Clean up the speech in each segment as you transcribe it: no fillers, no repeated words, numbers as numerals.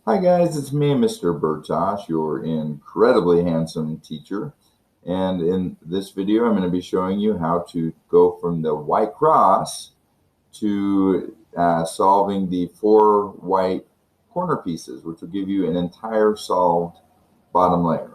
Hi guys, it's me, Mr. Bertoch, your incredibly handsome teacher. And in this video, I'm going to be showing you how to go from the white cross to solving the four white corner pieces, which will give you an entire solved bottom layer.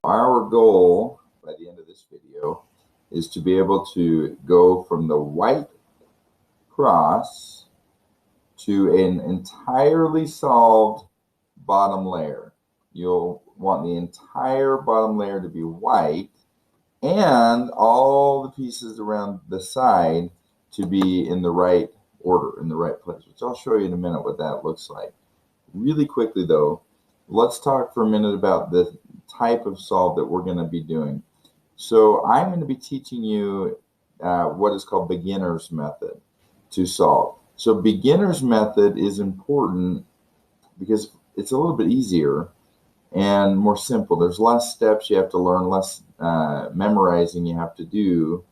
Our goal by the end of this video is to be able to go from the white cross to an entirely solved bottom layer. You'll want the entire bottom layer to be white and all the pieces around the side to be in the right order, in the right place, which I'll show you in a minute what that looks like. Really quickly though, let's talk for a minute about the type of solve that we're going to be doing. So I'm going to be teaching you what is called beginner's method to solve. So beginner's method is important because it's a little bit easier and more simple. There's less steps you have to learn, less memorizing you have to do,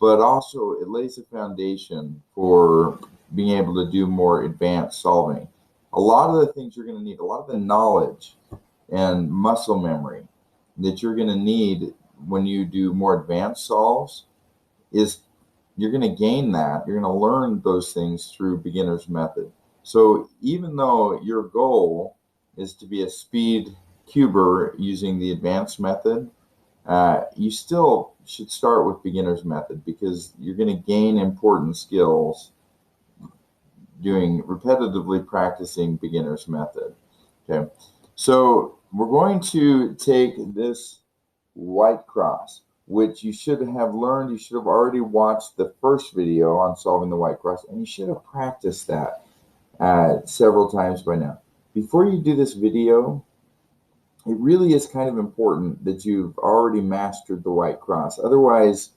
but also it lays a foundation for being able to do more advanced solving. A lot of the things you're going to need, a lot of the knowledge and muscle memory that you're going to need when you do more advanced solves is you're going to gain that. You're going to learn those things through beginner's method. So even though your goal is to be a speed cuber using the advanced method, you still should start with beginner's method because you're going to gain important skills doing repetitively practicing beginner's method. Okay, so we're going to take this white cross, which you should have learned. You should have already watched the first video on solving the white cross, and you should have practiced that several times by now. Before you do this video, it really is kind of important that you've already mastered the white cross. Otherwise,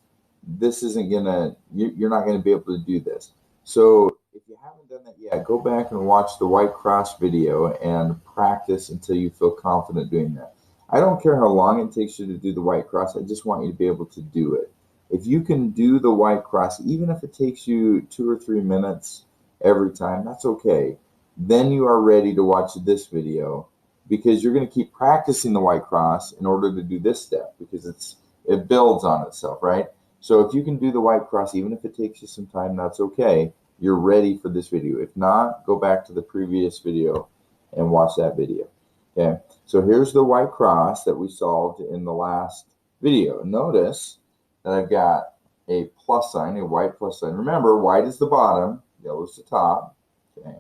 this isn't gonna, you're not gonna be able to do this. So if you haven't done that yet, go back and watch the white cross video and practice until you feel confident doing that. I don't care how long it takes you to do the white cross. I just want you to be able to do it. If you can do the white cross, even if it takes you 2 or 3 minutes every time, that's okay. Then you are ready to watch this video because you're going to keep practicing the white cross in order to do this step because it builds on itself, right? So if you can do the white cross, even if it takes you some time, that's okay. You're ready for this video. If not, go back to the previous video and watch that video. Okay, so here's the white cross that we solved in the last video. Notice that I've got a plus sign, a white plus sign. Remember, white is the bottom, yellow is the top. Okay,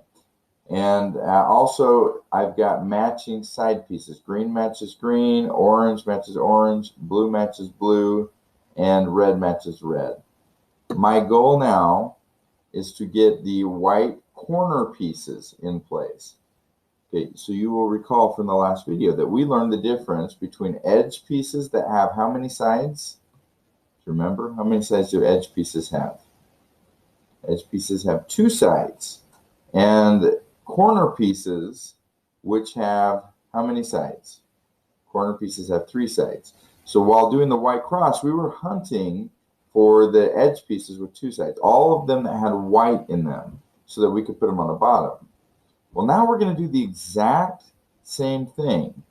and also I've got matching side pieces. Green matches green, orange matches orange, blue matches blue, and red matches red. My goal now is to get the white corner pieces in place. Okay, so you will recall from the last video that we learned the difference between edge pieces that have how many sides? Do you remember? How many sides do edge pieces have? Edge pieces have 2 sides. And corner pieces, which have how many sides? Corner pieces have 3 sides. So while doing the white cross, we were hunting for the edge pieces with 2 sides, all of them that had white in them, so that we could put them on the bottom. Well, now we're going to do the exact same thing,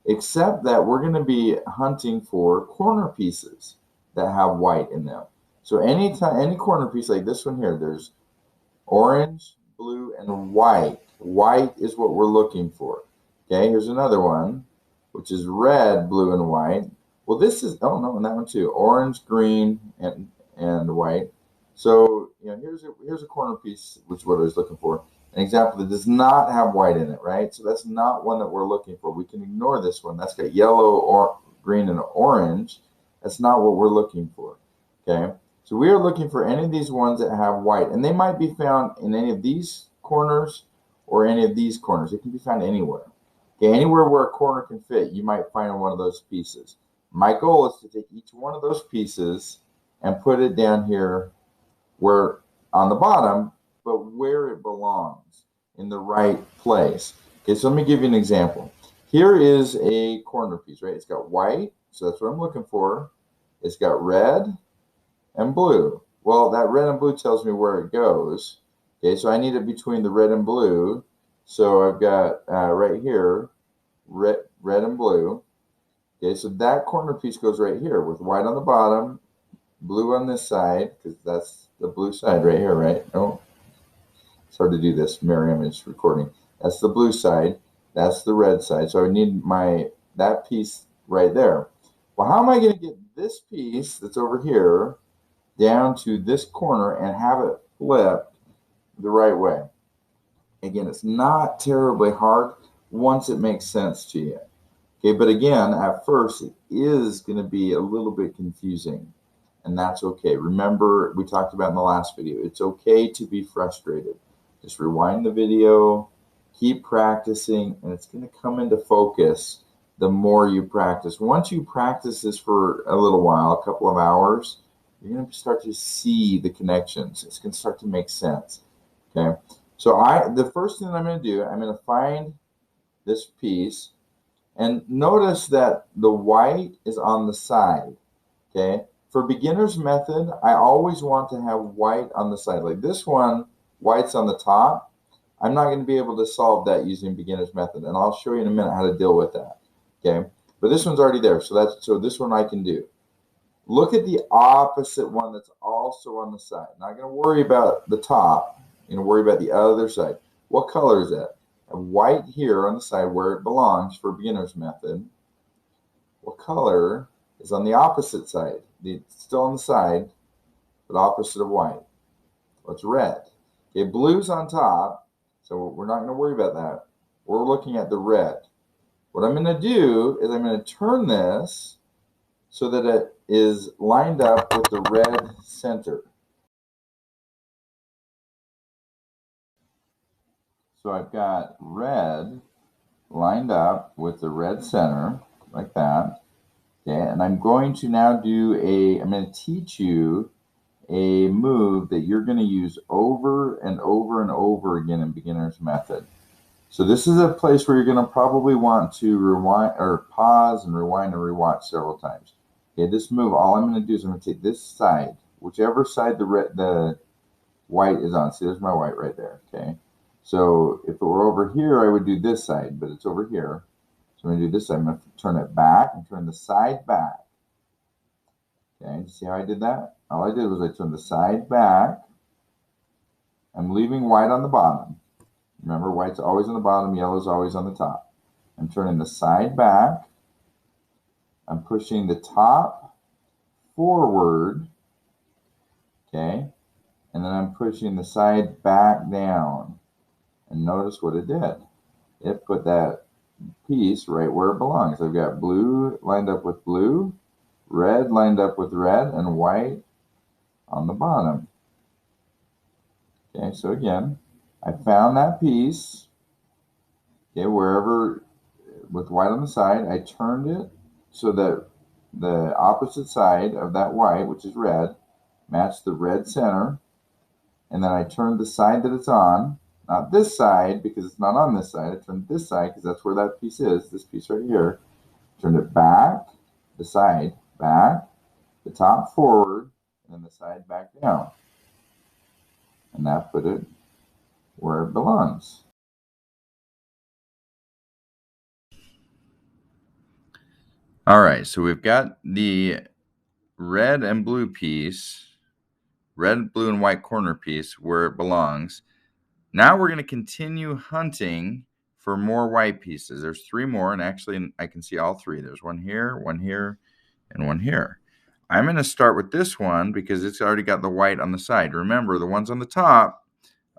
except that we're going to be hunting for corner pieces that have white in them. So any corner piece like this one here, there's orange, blue, and white. White is what we're looking for. Okay, here's another one, which is red, blue, and white. Well, this is, oh no, and that one too, orange, green, and white. So, you know, here's a corner piece, which is what I was looking for. An example that does not have white in it, right? So that's not one that we're looking for. We can ignore this one. That's got yellow, or green, and orange. That's not what we're looking for, okay? So we are looking for any of these ones that have white, and they might be found in any of these corners or any of these corners. It can be found anywhere. Okay, anywhere where a corner can fit, you might find one of those pieces. My goal is to take each one of those pieces and put it down here where on the bottom, but where it belongs, in the right place. Okay, so let me give you an example. Here is a corner piece, right? It's got white, so that's what I'm looking for. It's got red and blue. Well, that red and blue tells me where it goes. Okay, so I need it between the red and blue. So I've got right here, red and blue. Okay, so that corner piece goes right here with white on the bottom, blue on this side, because that's the blue side right here, right? Oh, it's hard to do this mirror image recording. That's the blue side. That's the red side. So I need that piece right there. Well, how am I going to get this piece that's over here down to this corner and have it flipped the right way? Again, it's not terribly hard once it makes sense to you. Okay, but again, at first, it is going to be a little bit confusing, and that's okay. Remember, we talked about in the last video, it's okay to be frustrated. Just rewind the video, keep practicing, and it's going to come into focus the more you practice. Once you practice this for a little while, a couple of hours, you're going to start to see the connections. It's going to start to make sense. Okay, so the first thing I'm going to do, I'm going to find this piece. And notice that the white is on the side, okay? For beginner's method, I always want to have white on the side. Like this one, white's on the top. I'm not going to be able to solve that using beginner's method, and I'll show you in a minute how to deal with that, okay? But this one's already there, so this one I can do. Look at the opposite one that's also on the side. Not going to worry about the top. You're going to worry about the other side. What color is that? White here on the side where it belongs for beginner's method. What color is on the opposite side? It's still on the side, but opposite of white. What's red? Okay, blue's on top, so we're not going to worry about that. We're looking at the red. What I'm going to do is I'm going to turn this so that it is lined up with the red center. So I've got red lined up with the red center, like that. Okay, and I'm going to now I'm going to teach you a move that you're going to use over and over and over again in beginner's method. So this is a place where you're going to probably want to rewind or pause and rewind and rewatch several times. Okay, this move, all I'm going to do is I'm going to take this side, whichever side the white is on. See, there's my white right there, okay? So if it were over here, I would do this side, but it's over here. So I'm going to do this side. I'm going to turn it back and turn the side back. Okay, see how I did that? All I did was I turned the side back. I'm leaving white on the bottom. Remember, white's always on the bottom, yellow's always on the top. I'm turning the side back. I'm pushing the top forward. Okay, and then I'm pushing the side back down. And notice what it did. It put that piece right where it belongs. I've got blue lined up with blue, red lined up with red, and white on the bottom. Okay, so again, I found that piece, okay, wherever, with white on the side. I turned it so that the opposite side of that white, which is red, matched the red center. And then I turned the side that it's on, not this side because it's not on this side. I turned this side because that's where that piece is, this piece right here. Turned it back, the side back, the top forward, and then the side back down. And that put it where it belongs. All right, so we've got the red and blue piece, red, blue, and white corner piece where it belongs. Now we're going to continue hunting for more white pieces. There's 3 more, and actually I can see all 3. There's one here, and one here. I'm going to start with this one because it's already got the white on the side. Remember, the ones on the top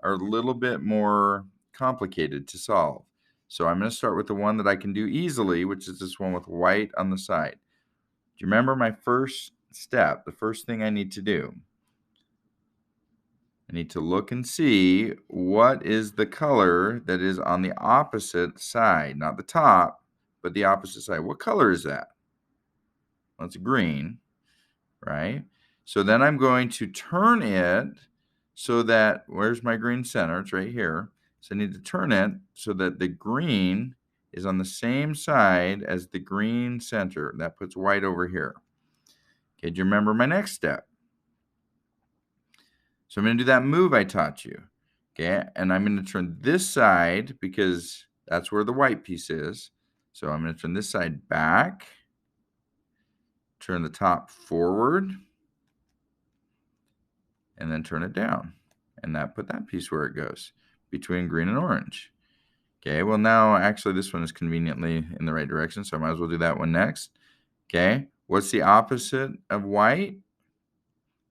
are a little bit more complicated to solve. So I'm going to start with the one that I can do easily, which is this one with white on the side. Do you remember my first step, the first thing I need to do? I need to look and see what is the color that is on the opposite side, not the top, but the opposite side. What color is that? Well, it's green, right? So then I'm going to turn it so that, where's my green center? It's right here. So I need to turn it so that the green is on the same side as the green center. That puts white over here. Okay, do you remember my next step? So I'm going to do that move I taught you. Okay, and I'm going to turn this side because that's where the white piece is. So I'm going to turn this side back, turn the top forward, and then turn it down. And that put that piece where it goes, between green and orange. Okay, well now actually this one is conveniently in the right direction, so I might as well do that one next. Okay, what's the opposite of white?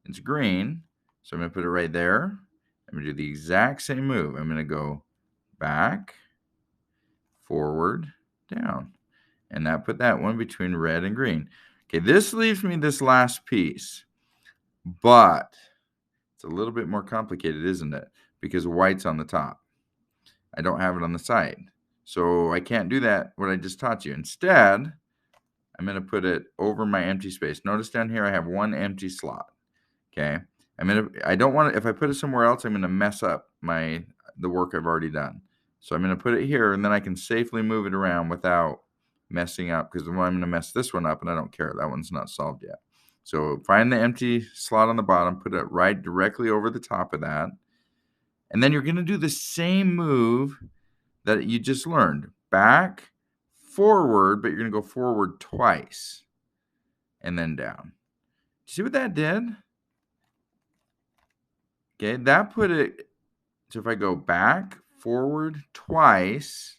It's green. So I'm going to put it right there. I'm going to do the exact same move. I'm going to go back, forward, down. And that put that one between red and green. Okay, this leaves me this last piece. But it's a little bit more complicated, isn't it? Because white's on the top. I don't have it on the side. So I can't do that, what I just taught you. Instead, I'm going to put it over my empty space. Notice down here I have one empty slot. Okay. I don't want to, if I put it somewhere else, I'm going to mess up the work I've already done. So I'm going to put it here, and then I can safely move it around without messing up, because I'm going to mess this one up, and I don't care. That one's not solved yet. So find the empty slot on the bottom, put it right directly over the top of that. And then you're going to do the same move that you just learned. Back, forward, but you're going to go forward twice and then down. See what that did? Okay, that put it, so if I go back, forward twice,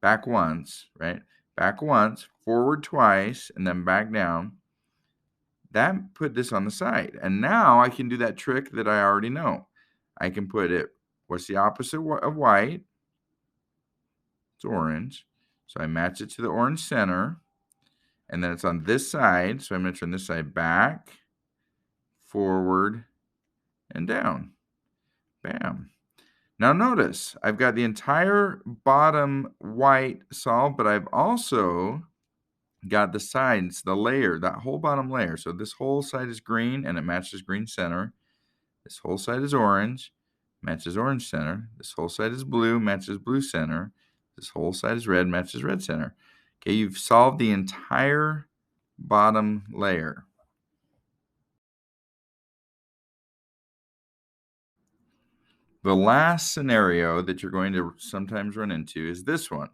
back once, right? Back once, forward twice, and then back down. That put this on the side. And now I can do that trick that I already know. I can put it, what's the opposite of white? It's orange. So I match it to the orange center. And then it's on this side. So I'm going to turn this side back, forward, and down. Bam. Now notice, I've got the entire bottom white solved, but I've also got the sides, the layer, that whole bottom layer. So this whole side is green, and it matches green center. This whole side is orange, matches orange center. This whole side is blue, matches blue center. This whole side is red, matches red center. Okay, you've solved the entire bottom layer. The last scenario that you're going to sometimes run into is this one,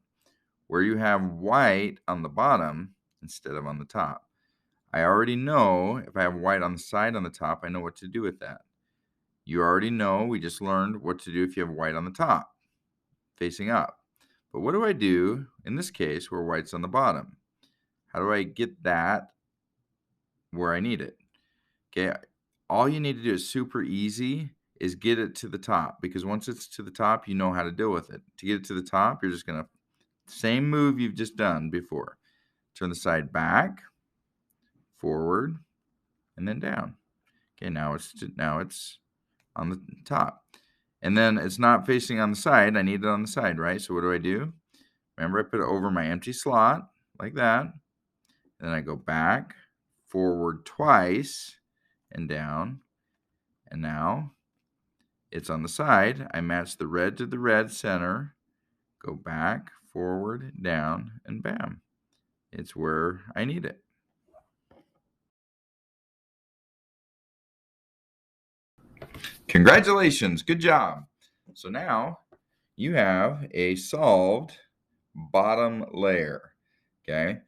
where you have white on the bottom instead of on the top. I already know if I have white on the side on the top, I know what to do with that. You already know, we just learned what to do if you have white on the top, facing up. But what do I do in this case where white's on the bottom? How do I get that where I need it? Okay, all you need to do is super easy, is get it to the top, because once it's to the top, you know how to deal with it. To get it to the top, you're just going to, same move you've just done before. Turn the side back, forward, and then down. Okay, now it's on the top. And then it's not facing on the side. I need it on the side, right? So what do? Remember, I put it over my empty slot like that. Then I go back, forward twice, and down. And now it's on the side. I match the red to the red center, go back, forward, down, and bam. It's where I need it. Congratulations, good job. So now you have a solved bottom layer, okay?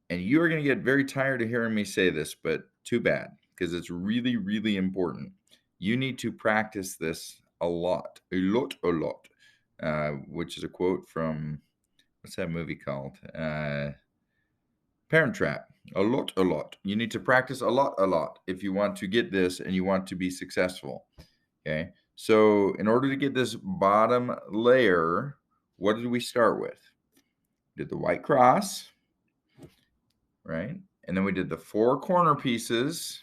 And you are going to get very tired of hearing me say this, but too bad, because it's really, really important. You need to practice this a lot, which is a quote from, what's that movie called? Parent Trap. A lot. You need to practice a lot if you want to get this and you want to be successful. Okay. So in order to get this bottom layer, what did we start with? Did the white cross, right? And then we did the 4 corner pieces,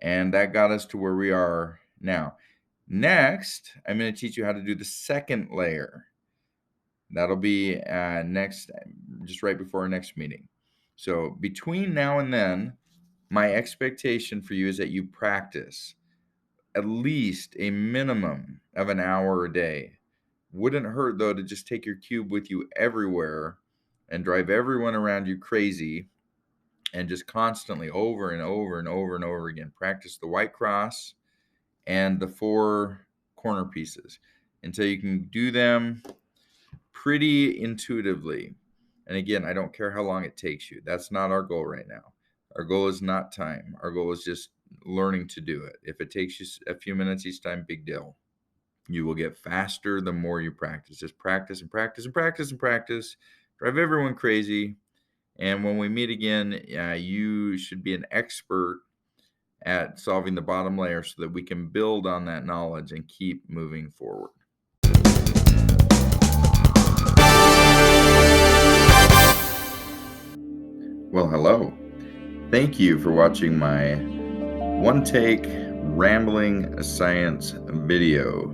and that got us to where we are Now, next, I'm going to teach you how to do the second layer. That'll be next, just right before our next meeting. So between now and then, my expectation for you is that you practice at least a minimum of an hour a day. Wouldn't hurt, though, to just take your cube with you everywhere and drive everyone around you crazy and just constantly over and over and over and over again practice the white cross and the 4 corner pieces until you can do them pretty intuitively. And again, I don't care how long it takes you. That's not our goal right now. Our goal is not time. Our goal is just learning to do it. If it takes you a few minutes each time, big deal. You will get faster the more you practice. Just practice and practice and practice and practice. Drive everyone crazy. And when we meet again, you should be an expert at solving the bottom layer so that we can build on that knowledge and keep moving forward. Well, hello. Thank you for watching my one-take rambling science video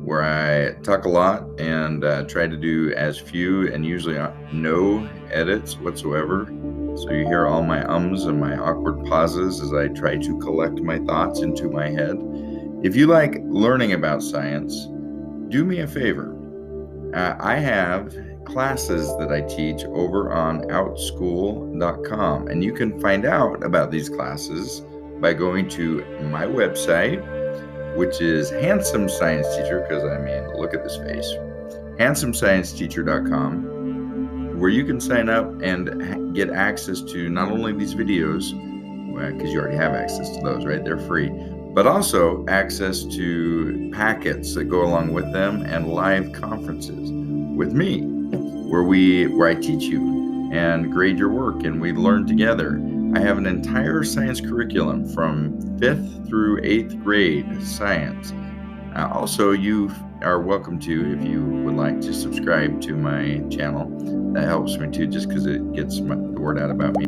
where I talk a lot and try to do as few and usually no edits whatsoever. So you hear all my ums and my awkward pauses as I try to collect my thoughts into my head. If you like learning about science, do me a favor. I have classes that I teach over on outschool.com, and you can find out about these classes by going to my website, which is Handsome Science Teacher, because I mean, look at this face, handsomescienceteacher.com, where you can sign up and get access to not only these videos, because you already have access to those, right? They're free, but also access to packets that go along with them and live conferences with me, where I teach you and grade your work and we learn together. I have an entire science curriculum from 5th through 8th grade science. Also, you are welcome to, if you would like to subscribe to my channel. That helps me too, just because it gets the word out about me.